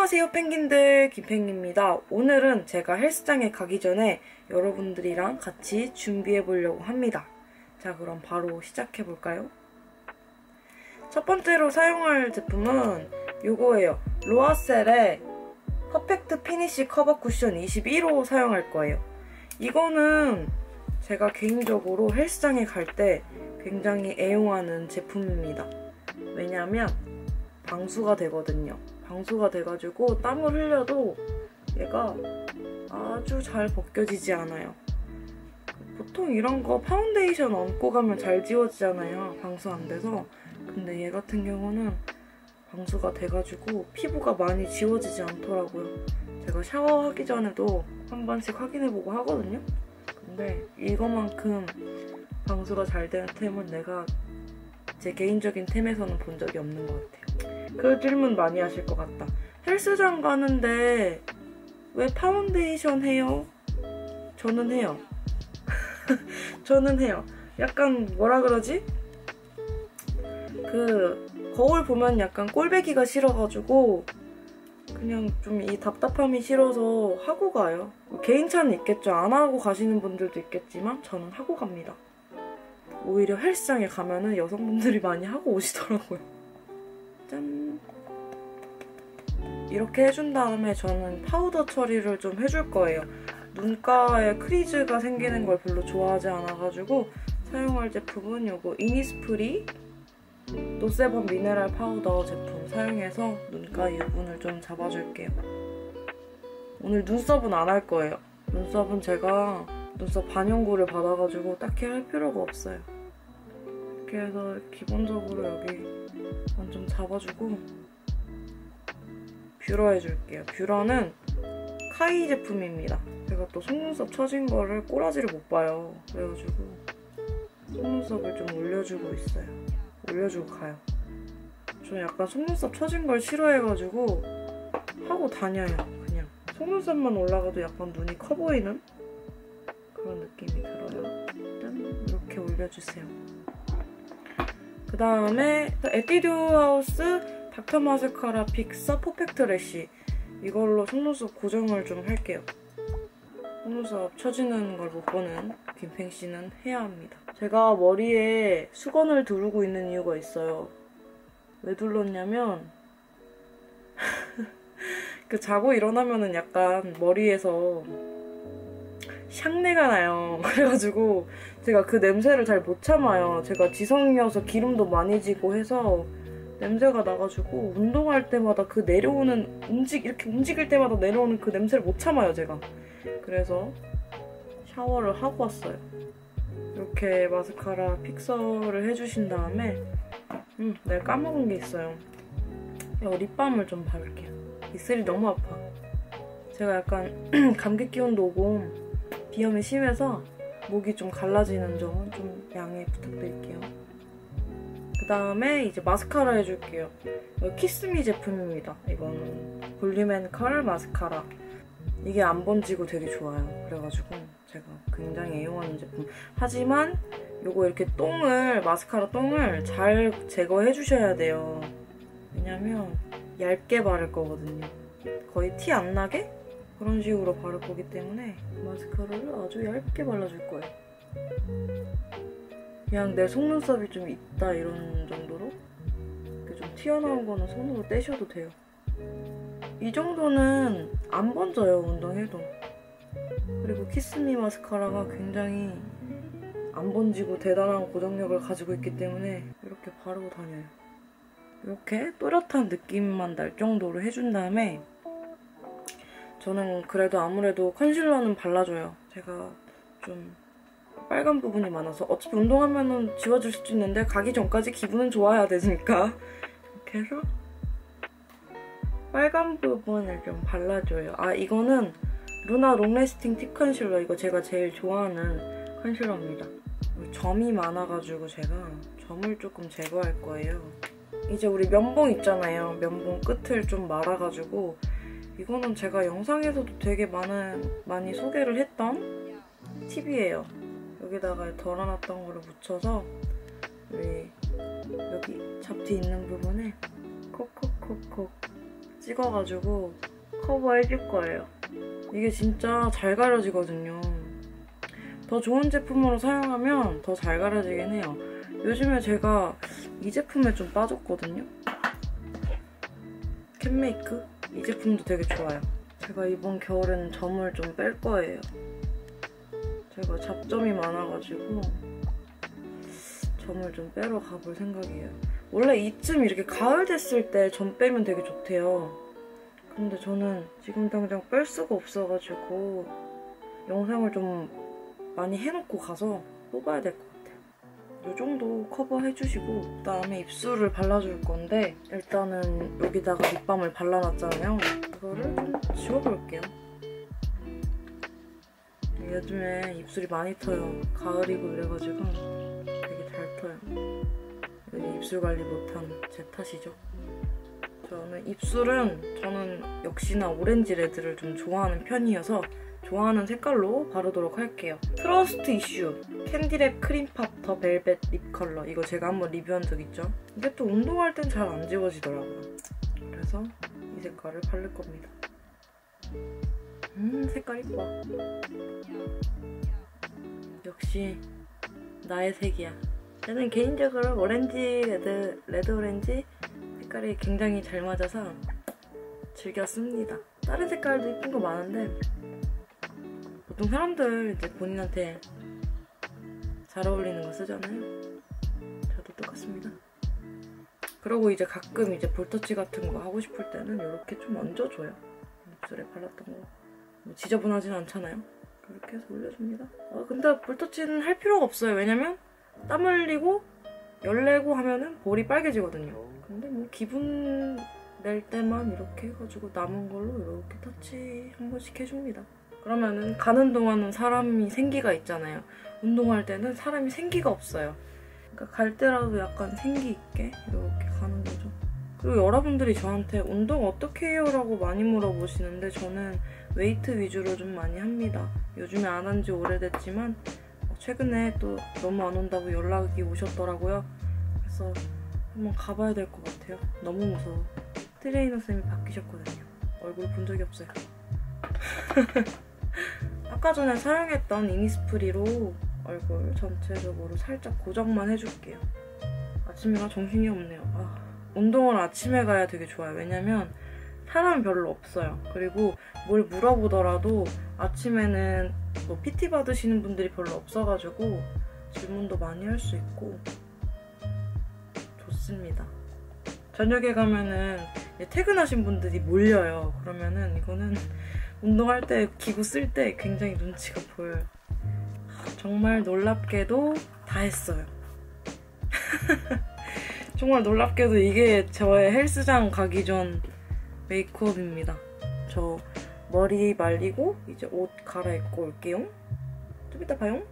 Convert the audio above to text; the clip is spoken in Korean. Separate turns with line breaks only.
안녕하세요 펭귄들, 김펭입니다. 오늘은 제가 헬스장에 가기 전에 여러분들이랑 같이 준비해보려고 합니다. 자, 그럼 바로 시작해볼까요? 첫 번째로 사용할 제품은 이거예요. 로아셀의 퍼펙트 피니쉬 커버 쿠션 21호 사용할 거예요. 이거는 제가 개인적으로 헬스장에 갈 때 굉장히 애용하는 제품입니다. 왜냐면 방수가 되거든요. 방수가 돼가지고 땀을 흘려도 얘가 아주 잘 벗겨지지 않아요. 보통 이런 거 파운데이션 얹고 가면 잘 지워지잖아요. 방수 안 돼서. 근데 얘 같은 경우는 방수가 돼가지고 피부가 많이 지워지지 않더라고요. 제가 샤워하기 전에도 한 번씩 확인해보고 하거든요. 근데 이거만큼 방수가 잘 되는 템은 내가 제 개인적인 템에서는 본 적이 없는 것 같아요. 그 질문 많이 하실 것 같다. 헬스장 가는데 왜 파운데이션 해요? 저는 해요. 저는 해요. 약간 뭐라 그러지? 거울 보면 약간 꼴배기가 싫어가지고 그냥 좀 이 답답함이 싫어서 하고 가요. 개인차는 있겠죠. 안 하고 가시는 분들도 있겠지만 저는 하고 갑니다. 오히려 헬스장에 가면은 여성분들이 많이 하고 오시더라고요. 짠! 이렇게 해준 다음에 저는 파우더 처리를 좀 해줄 거예요. 눈가에 크리즈가 생기는 걸 별로 좋아하지 않아가지고 사용할 제품은 이거 이니스프리 노세범 미네랄 파우더 제품 사용해서 눈가 유분을 좀 잡아줄게요. 오늘 눈썹은 안 할 거예요. 눈썹은 제가 눈썹 반영구를 받아가지고 딱히 할 필요가 없어요. 이렇게 해서 기본적으로 여기 좀 잡아주고 뷰러 해줄게요. 뷰러는 카이 제품입니다. 제가 또 속눈썹 처진 거를 꼬라지를 못 봐요. 그래가지고 속눈썹을 좀 올려주고 있어요. 올려주고 가요. 저는 약간 속눈썹 처진 걸 싫어해가지고 하고 다녀요. 그냥 속눈썹만 올라가도 약간 눈이 커 보이는 그런 느낌이 들어요. 짠! 이렇게 올려주세요. 그 다음에 에뛰드 하우스 닥터 마스카라 픽서 퍼펙트 래쉬 이걸로 속눈썹 고정을 좀 할게요. 속눈썹 처지는 걸 못 보는 김팽씨는 해야 합니다. 제가 머리에 수건을 두르고 있는 이유가 있어요. 왜 둘렀냐면 자고 일어나면은 약간 머리에서 샹내가 나요. 그래가지고 제가 그 냄새를 잘 못 참아요. 제가 지성이어서 기름도 많이 지고 해서 냄새가 나가지고 운동할 때마다 그 내려오는 이렇게 움직일 때마다 내려오는 그 냄새를 못 참아요, 제가. 그래서 샤워를 하고 왔어요. 이렇게 마스카라 픽서를 해주신 다음에 내가 까먹은 게 있어요. 립밤을 좀 바를게요. 입술이 너무 아파. 제가 약간 감기 기운도 오고 비염이 심해서 목이 좀 갈라지는 점은 좀 양해 부탁드릴게요. 그 다음에 이제 마스카라 해줄게요. 키스미 제품입니다. 이거는 볼륨앤컬 마스카라. 이게 안 번지고 되게 좋아요. 그래가지고 제가 굉장히 애용하는 제품. 하지만 요거 이렇게 마스카라 똥을 잘 제거해 주셔야 돼요. 왜냐면 얇게 바를 거거든요. 거의 티 안 나게? 그런 식으로 바를 거기 때문에 마스카라를 아주 얇게 발라줄 거예요. 그냥 내 속눈썹이 좀 있다 이런 정도로 이렇게 좀 튀어나온 거는 손으로 떼셔도 돼요. 이 정도는 안 번져요, 운동해도. 그리고 키스미 마스카라가 굉장히 안 번지고 대단한 고정력을 가지고 있기 때문에 이렇게 바르고 다녀요. 이렇게 또렷한 느낌만 날 정도로 해준 다음에 저는 그래도 아무래도 컨실러는 발라줘요. 제가 좀 빨간 부분이 많아서 어차피 운동하면은 지워질 수도 있는데 가기 전까지 기분은 좋아야 되니까 이렇게 해서 빨간 부분을 좀 발라줘요. 이거는 루나 롱래스팅 팁 컨실러. 이거 제가 제일 좋아하는 컨실러입니다. 점이 많아가지고 제가 점을 조금 제거할 거예요. 이제 우리 면봉 있잖아요. 면봉 끝을 좀 말아가지고 이거는 제가 영상에서도 되게 많이 소개를 했던 팁이에요. 여기다가 덜어놨던 거를 묻혀서 우리 여기 잡티 있는 부분에 콕콕콕콕 찍어가지고 커버해줄 거예요. 이게 진짜 잘 가려지거든요. 더 좋은 제품으로 사용하면 더 잘 가려지긴 해요. 요즘에 제가 이 제품에 좀 빠졌거든요. 캔메이크? 이 제품도 되게 좋아요. 제가 이번 겨울에는 점을 좀 뺄 거예요. 제가 잡점이 많아가지고 점을 좀 빼러 가볼 생각이에요. 원래 이쯤 이렇게 가을 됐을 때 점 빼면 되게 좋대요. 근데 저는 지금 당장 뺄 수가 없어가지고 영상을 좀 많이 해놓고 가서 뽑아야 될 것 같아요. 이 정도 커버해주시고 그다음에 입술을 발라줄 건데 일단은 여기다가 립밤을 발라놨잖아요. 이거를 좀 지워볼게요. 요즘에 입술이 많이 터요. 가을이고 이래가지고 되게 잘 터요. 여기 입술 관리 못한 제 탓이죠. 저는 역시나 오렌지 레드를 좀 좋아하는 편이어서 좋아하는 색깔로 바르도록 할게요. 트러스트 이슈 캔디랩 크림팝 더 벨벳 립 컬러. 이거 제가 한번 리뷰한 적 있죠? 이게 또 운동할 땐 잘 안 지워지더라고요. 그래서 이 색깔을 바를 겁니다. 색깔 이뻐. 역시 나의 색이야. 저는 개인적으로 오렌지, 레드 오렌지 색깔이 굉장히 잘 맞아서 즐겨 씁니다. 다른 색깔도 예쁜 거 많은데 보통 사람들 이제 본인한테 잘 어울리는 거 쓰잖아요. 저도 똑같습니다. 그리고 이제 가끔 이제 볼터치 같은 거 하고 싶을 때는 이렇게 좀 얹어줘요. 입술에 발랐던 거. 뭐 지저분하진 않잖아요. 그렇게 해서 올려줍니다. 근데 볼터치는 할 필요가 없어요. 왜냐면 땀 흘리고 열내고 하면은 볼이 빨개지거든요. 근데 뭐 기분 낼 때만 이렇게 해가지고 남은 걸로 이렇게 터치 한 번씩 해줍니다. 그러면은 가는 동안은 사람이 생기가 있잖아요. 운동할 때는 사람이 생기가 없어요. 그러니까 갈 때라도 약간 생기 있게 이렇게 가는 거죠. 그리고 여러분들이 저한테 운동 어떻게 해요? 라고 많이 물어보시는데 저는 웨이트 위주로 좀 많이 합니다. 요즘에 안 한 지 오래됐지만 최근에 또 너무 안 온다고 연락이 오셨더라고요. 그래서 한번 가봐야 될 것 같아요. 너무 무서워. 트레이너 쌤이 바뀌셨거든요. 얼굴 본 적이 없어요. 아까 전에 사용했던 이니스프리로 얼굴 전체적으로 살짝 고정만 해줄게요. 아침이라 정신이 없네요. 운동을 아침에 가야 되게 좋아요. 왜냐면 사람이 별로 없어요. 그리고 뭘 물어보더라도 아침에는 뭐 PT 받으시는 분들이 별로 없어가지고 질문도 많이 할 수 있고 좋습니다. 저녁에 가면은 퇴근하신 분들이 몰려요. 그러면은 이거는 운동할 때 기구 쓸 때 굉장히 눈치가 보여요. 정말 놀랍게도 다 했어요. 정말 놀랍게도 이게 저의 헬스장 가기 전 메이크업입니다. 저 머리 말리고 이제 옷 갈아입고 올게요. 좀 이따 봐요.